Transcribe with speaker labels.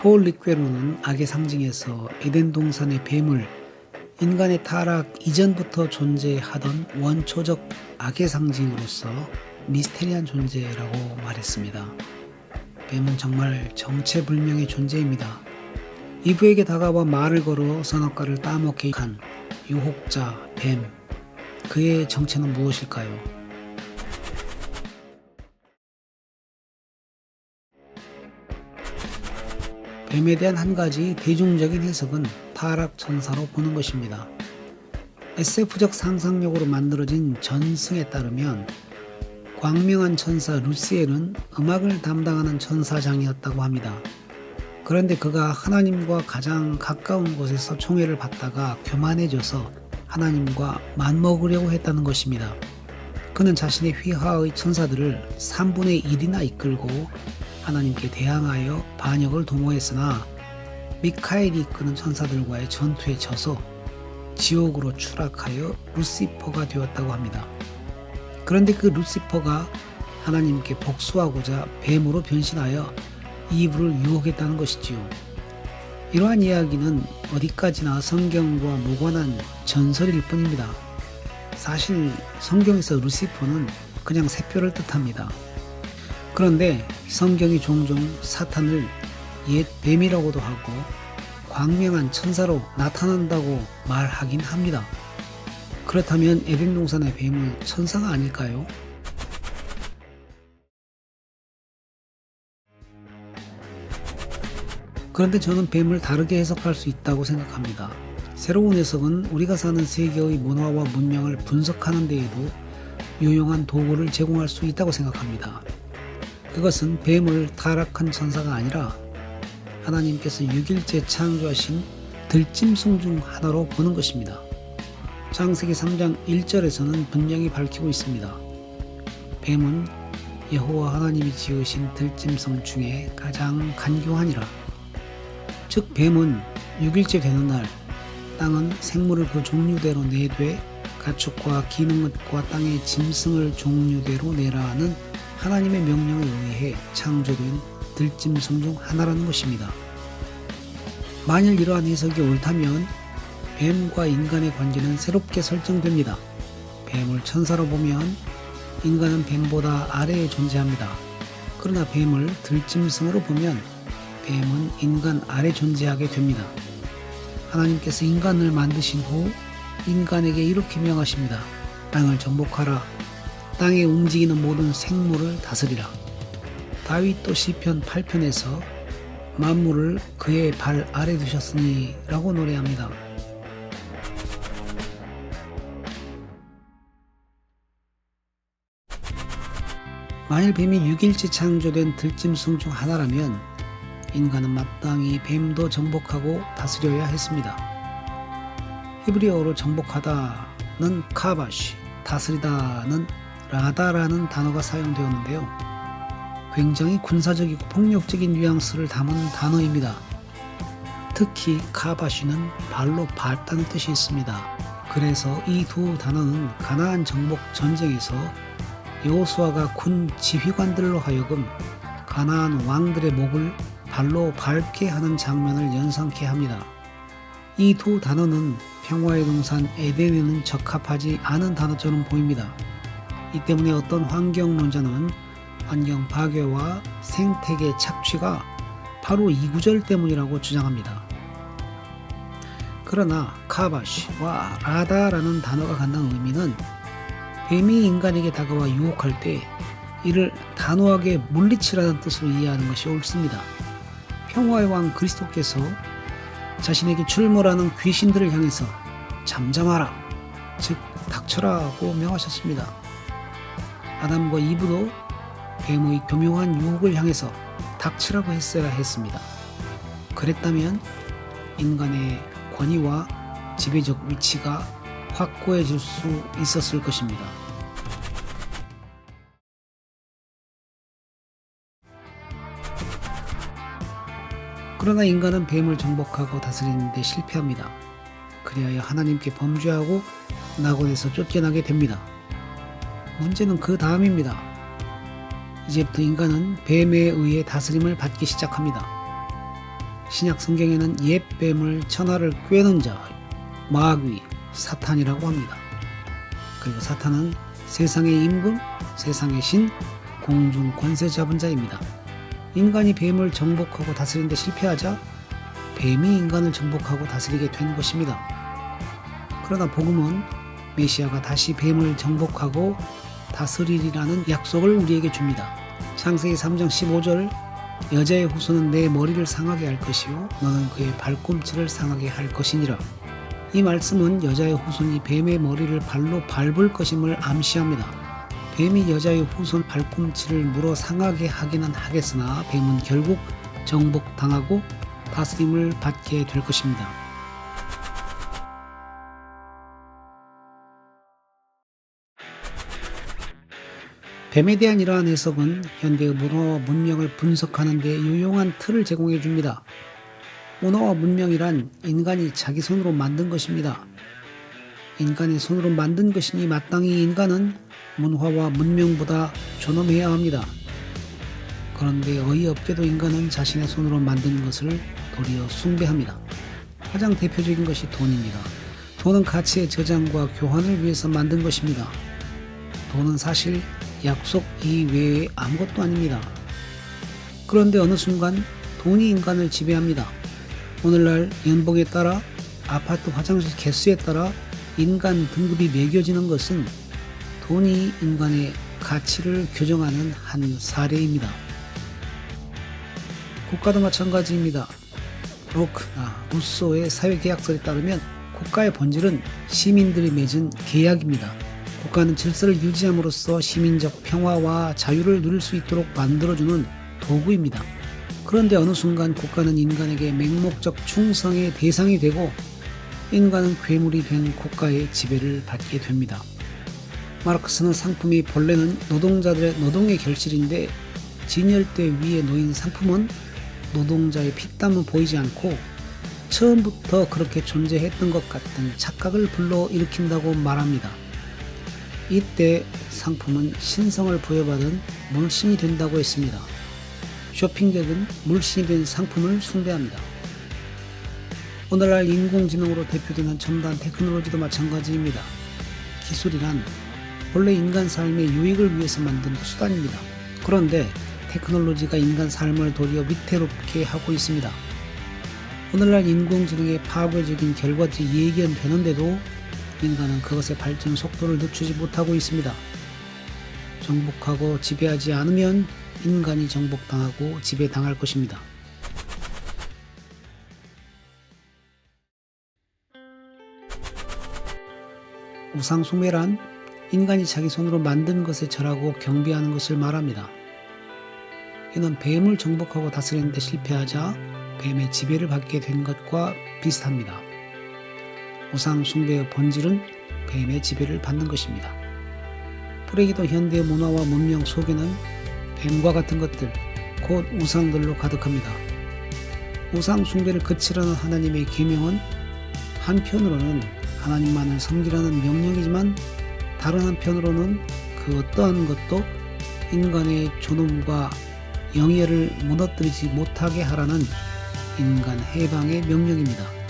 Speaker 1: 폴 리퀘로는 악의 상징에서 에덴 동산의 뱀을 인간의 타락 이전부터 존재하던 원초적 악의 상징으로서 미스테리한 존재라고 말했습니다. 뱀은 정말 정체불명의 존재입니다. 이브에게 다가와 말을 걸어 선악과를 따먹게 한 유혹자 뱀, 그의 정체는 무엇일까요? 뱀에 대한 한 가지 대중적인 해석은 타락천사로 보는 것입니다. SF적 상상력으로 만들어진 전승에 따르면 광명한 천사 루시엘은 음악을 담당하는 천사장이었다고 합니다. 그런데 그가 하나님과 가장 가까운 곳에서 총애를 받다가 교만해져서 하나님과 맞먹으려고 했다는 것입니다. 그는 자신의 휘하의 천사들을 3분의 1이나 이끌고 하나님께 대항하여 반역을 도모했으나 미카엘이 이끄는 천사들과의 전투에 져서 지옥으로 추락하여 루시퍼가 되었다고 합니다. 그런데 그 루시퍼가 하나님께 복수하고자 뱀으로 변신하여 이브를 유혹했다는 것이지요. 이러한 이야기는 어디까지나 성경과 무관한 전설일 뿐입니다. 사실 성경에서 루시퍼는 그냥 새별을 뜻합니다. 그런데 성경이 종종 사탄을 옛 뱀이라고도 하고 광명한 천사로 나타난다고 말하긴 합니다. 그렇다면 에덴 동산의 뱀은 천사가 아닐까요? 그런데 저는 뱀을 다르게 해석할 수 있다고 생각합니다. 새로운 해석은 우리가 사는 세계의 문화와 문명을 분석하는 데에도 유용한 도구를 제공할 수 있다고 생각합니다. 그것은 뱀을 타락한 천사가 아니라 하나님께서 6일째 창조하신 들짐승 중 하나로 보는 것입니다. 창세기 3장 1절에서는 분명히 밝히고 있습니다. 뱀은 여호와 하나님이 지으신 들짐승 중에 가장 간교하니라. 즉 뱀은 6일째 되는 날 땅은 생물을 그 종류대로 내되 가축과 기는 것과 땅의 짐승을 종류대로 내라는 하나님의 명령에 의해 창조된 들짐승 중 하나라는 것입니다. 만일 이러한 해석이 옳다면 뱀과 인간의 관계는 새롭게 설정됩니다. 뱀을 천사로 보면 인간은 뱀보다 아래에 존재합니다. 그러나 뱀을 들짐승으로 보면 뱀은 인간 아래 존재하게 됩니다. 하나님께서 인간을 만드신 후 인간에게 이렇게 명하십니다. 땅을 정복하라. 땅에 움직이는 모든 생물을 다스리라. 다윗도 시편 8편에서 만물을 그의 발 아래 두셨으니 라고 노래합니다. 만일 뱀이 6일째 창조된 들짐승 중 하나라면 인간은 마땅히 뱀도 정복하고 다스려야 했습니다. 히브리어로 정복하다는 카바시, 다스리다는 라다라는 단어가 사용되었는데요. 굉장히 군사적이고 폭력적인 뉘앙스를 담은 단어입니다. 특히 카바시는 발로 밟다는 뜻이 있습니다. 그래서 이 두 단어는 가나안 정복 전쟁에서 여호수아가 군 지휘관들로 하여금 가나안 왕들의 목을 발로 밟게 하는 장면을 연상케 합니다. 이 두 단어는 평화의 동산 에덴에는 적합하지 않은 단어처럼 보입니다. 이 때문에 어떤 환경론자는 환경 파괴와 생태계 착취가 바로 이 구절 때문이라고 주장합니다. 그러나 카바시와 라다라는 단어가 갖는 의미는 뱀이 인간에게 다가와 유혹할 때 이를 단호하게 물리치라는 뜻으로 이해하는 것이 옳습니다. 평화의 왕 그리스도께서 자신에게 출몰하는 귀신들을 향해서 잠잠하라, 즉 닥쳐라고 명하셨습니다. 아담과 이브도 뱀의 교묘한 유혹을 향해서 닥치라고 했어야 했습니다. 그랬다면 인간의 권위와 지배적 위치가 확고해질 수 있었을 것입니다. 그러나 인간은 뱀을 정복하고 다스리는 데 실패합니다. 그리하여 하나님께 범죄하고 낙원에서 쫓겨나게 됩니다. 문제는 그 다음입니다. 이제부터 인간은 뱀에 의해 다스림을 받기 시작합니다. 신약 성경에는 옛 뱀을 천하를 꿰는 자, 마귀, 사탄이라고 합니다. 그리고 사탄은 세상의 임금, 세상의 신, 공중 권세 잡은 자입니다. 인간이 뱀을 정복하고 다스리는 데 실패하자 뱀이 인간을 정복하고 다스리게 된 것입니다. 그러나 복음은 메시아가 다시 뱀을 정복하고 다스리리라는 약속을 우리에게 줍니다. 창세기 3장 15절 여자의 후손은 내 머리를 상하게 할 것이요 너는 그의 발꿈치를 상하게 할 것이니라. 이 말씀은 여자의 후손이 뱀의 머리를 발로 밟을 것임을 암시합니다. 뱀이 여자의 후손 발꿈치를 물어 상하게 하기는 하겠으나 뱀은 결국 정복당하고 다스림을 받게 될 것입니다. 뱀에 대한 이러한 해석은 현대의 문화와 문명을 분석하는 데 유용한 틀을 제공해 줍니다. 문화와 문명이란 인간이 자기 손으로 만든 것입니다. 인간의 손으로 만든 것이니 마땅히 인간은 문화와 문명보다 존엄해야 합니다. 그런데 어이없게도 인간은 자신의 손으로 만든 것을 도리어 숭배합니다. 가장 대표적인 것이 돈입니다. 돈은 가치의 저장과 교환을 위해서 만든 것입니다. 돈은 사실 약속 이외에 아무것도 아닙니다. 그런데 어느 순간 돈이 인간을 지배합니다. 오늘날 연봉에 따라 아파트 화장실 개수에 따라 인간 등급이 매겨지는 것은 돈이 인간의 가치를 규정하는 한 사례입니다. 국가도 마찬가지입니다. 로크나 루소의 사회계약서에 따르면 국가의 본질은 시민들이 맺은 계약입니다. 국가는 질서를 유지함으로써 시민적 평화와 자유를 누릴 수 있도록 만들어주는 도구입니다. 그런데 어느 순간 국가는 인간에게 맹목적 충성의 대상이 되고 인간은 괴물이 된 국가의 지배를 받게 됩니다. 마르크스는 상품이 본래는 노동자들의 노동의 결실인데 진열대 위에 놓인 상품은 노동자의 피땀은 보이지 않고 처음부터 그렇게 존재했던 것 같은 착각을 불러일으킨다고 말합니다. 이때 상품은 신성을 부여받은 물신이 된다고 했습니다. 쇼핑객은 물신이 된 상품을 숭배합니다. 오늘날 인공지능으로 대표되는 첨단 테크놀로지도 마찬가지입니다. 기술이란 본래 인간 삶의 유익을 위해서 만든 수단입니다. 그런데 테크놀로지가 인간 삶을 도리어 위태롭게 하고 있습니다. 오늘날 인공지능의 파괴적인 결과들이 예견되는데도 인간은 그것의 발전 속도를 늦추지 못하고 있습니다. 정복하고 지배하지 않으면 인간이 정복당하고 지배당할 것입니다. 우상숭배란 인간이 자기 손으로 만든 것에 절하고 경배하는 것을 말합니다. 이는 뱀을 정복하고 다스리는 데 실패하자 뱀의 지배를 받게 된 것과 비슷합니다. 우상숭배의 본질은 뱀의 지배를 받는 것입니다. 불행히도 현대의 문화와 문명 속에는 뱀과 같은 것들, 곧 우상들로 가득합니다. 우상숭배를 그치라는 하나님의 계명은 한편으로는 하나님만을 섬기라는 명령이지만 다른 한편으로는 그 어떠한 것도 인간의 존엄과 영예를 무너뜨리지 못하게 하라는 인간 해방의 명령입니다.